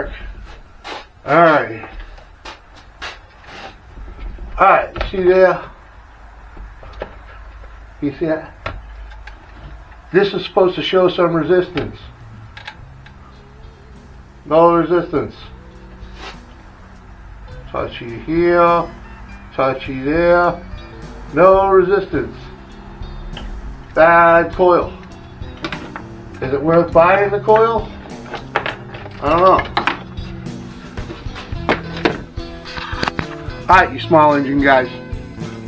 work. Alright. Alright, see there? You see that? This is supposed to show some resistance. No resistance. Touchy here, touchy there. No resistance. Bad coil. Is it worth buying the coil? I don't know. Alright, you small engine guys.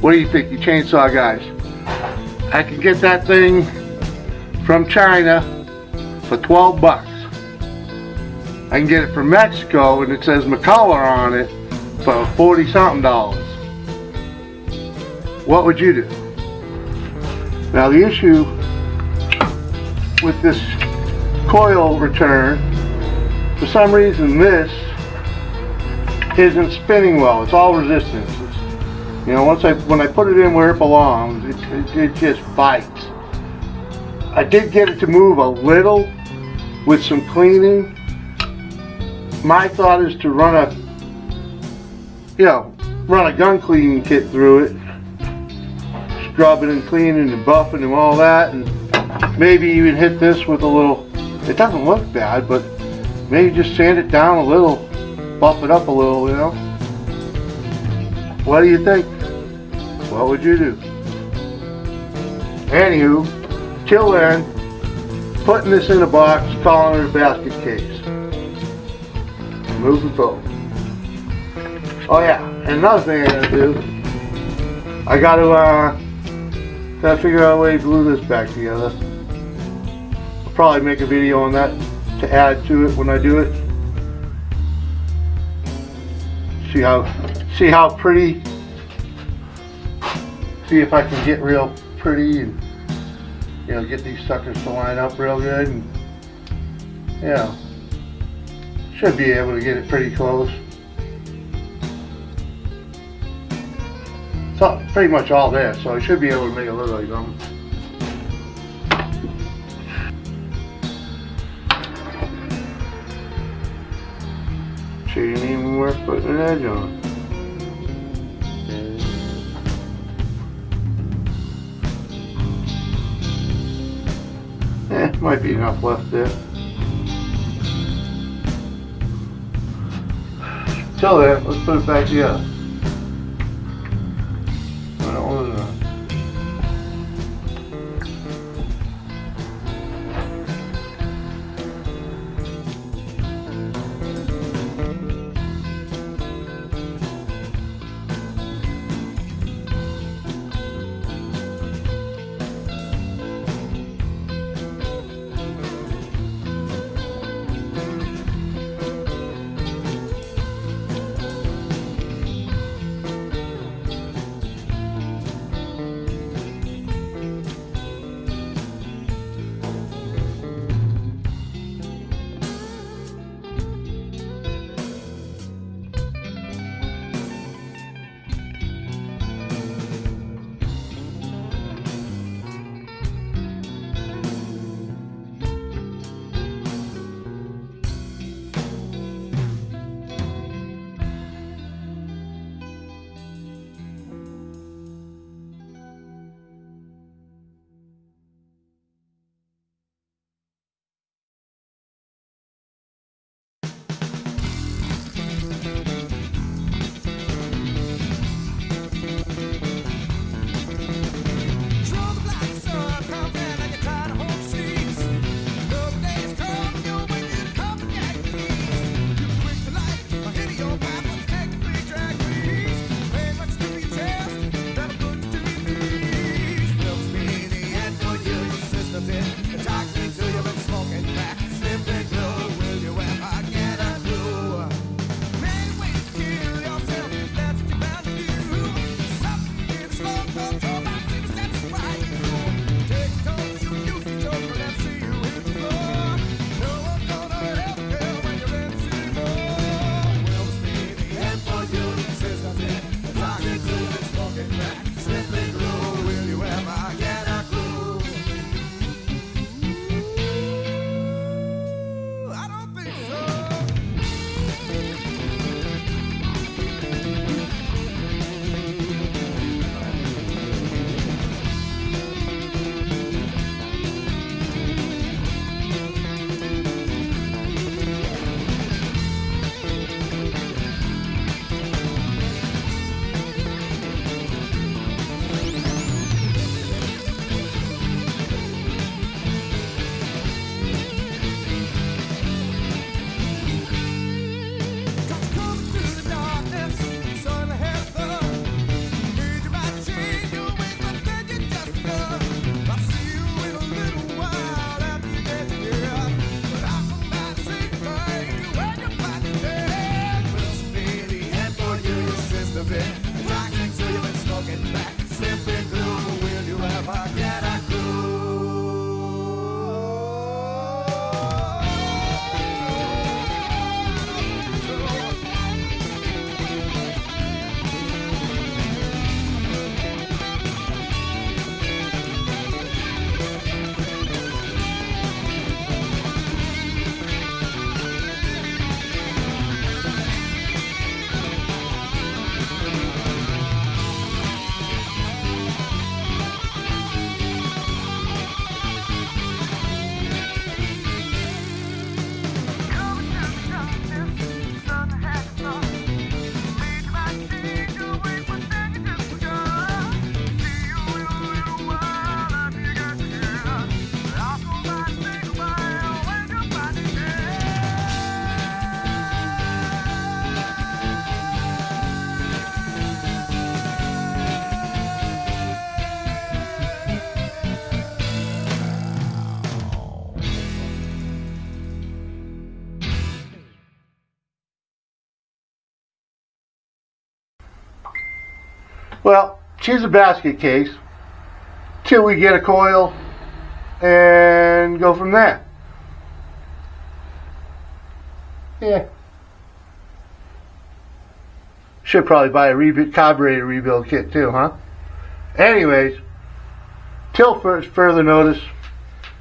What do you think, you chainsaw guys? I can get that thing from China for 12 bucks. I can get it from Mexico and it says McCullough on it for 40 something dollars. What would you do? Now the issue with this coil return, for some reason this isn't spinning well. It's all resistance. You know, when I put it in where it belongs, it just bites. I did get it to move a little with some cleaning. My thought is to run a gun cleaning kit through it, scrubbing and cleaning and buffing and all that, and maybe even hit this with a little. It doesn't look bad, but maybe just sand it down a little, buff it up a little, you know. What do you think? What would you do? Anywho, till then, putting this in a box, calling it a basket case. Moving forward. Oh yeah, and another thing I gotta do, I gotta figure out a way to glue this back together. I'll probably make a video on that to add to it when I do it. See how pretty. See if I can get real pretty and get these suckers to line up real good, and should be able to get it pretty close. So pretty much all there, so I should be able to make it look like something. Shouldn't even worth putting an edge on. Might be enough left there. Till then, let's put it back together. Well, choose a basket case till we get a coil and go from there. Yeah. Should probably buy a carburetor rebuild kit too, huh? Anyways, till further notice,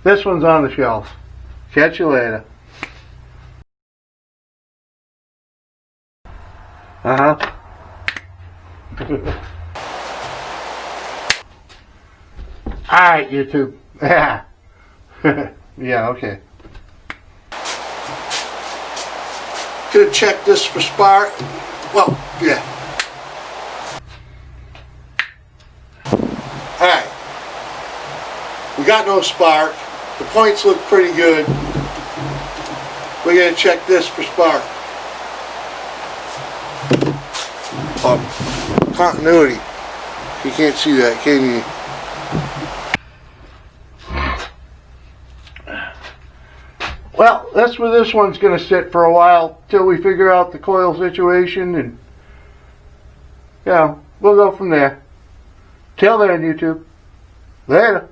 this one's on the shelf. Catch you later. Uh-huh. Alright, YouTube. Yeah. Yeah, okay. Gonna check this for spark. Well, yeah. Alright. We got no spark. The points look pretty good. We're gonna check this for spark. Continuity. You can't see that, can you? Well, that's where this one's going to sit for a while till we figure out the coil situation, and yeah, we'll go from there. Till then, YouTube. Later.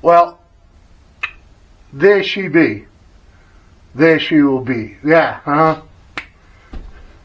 Well, there she be. There she will be. Yeah, huh?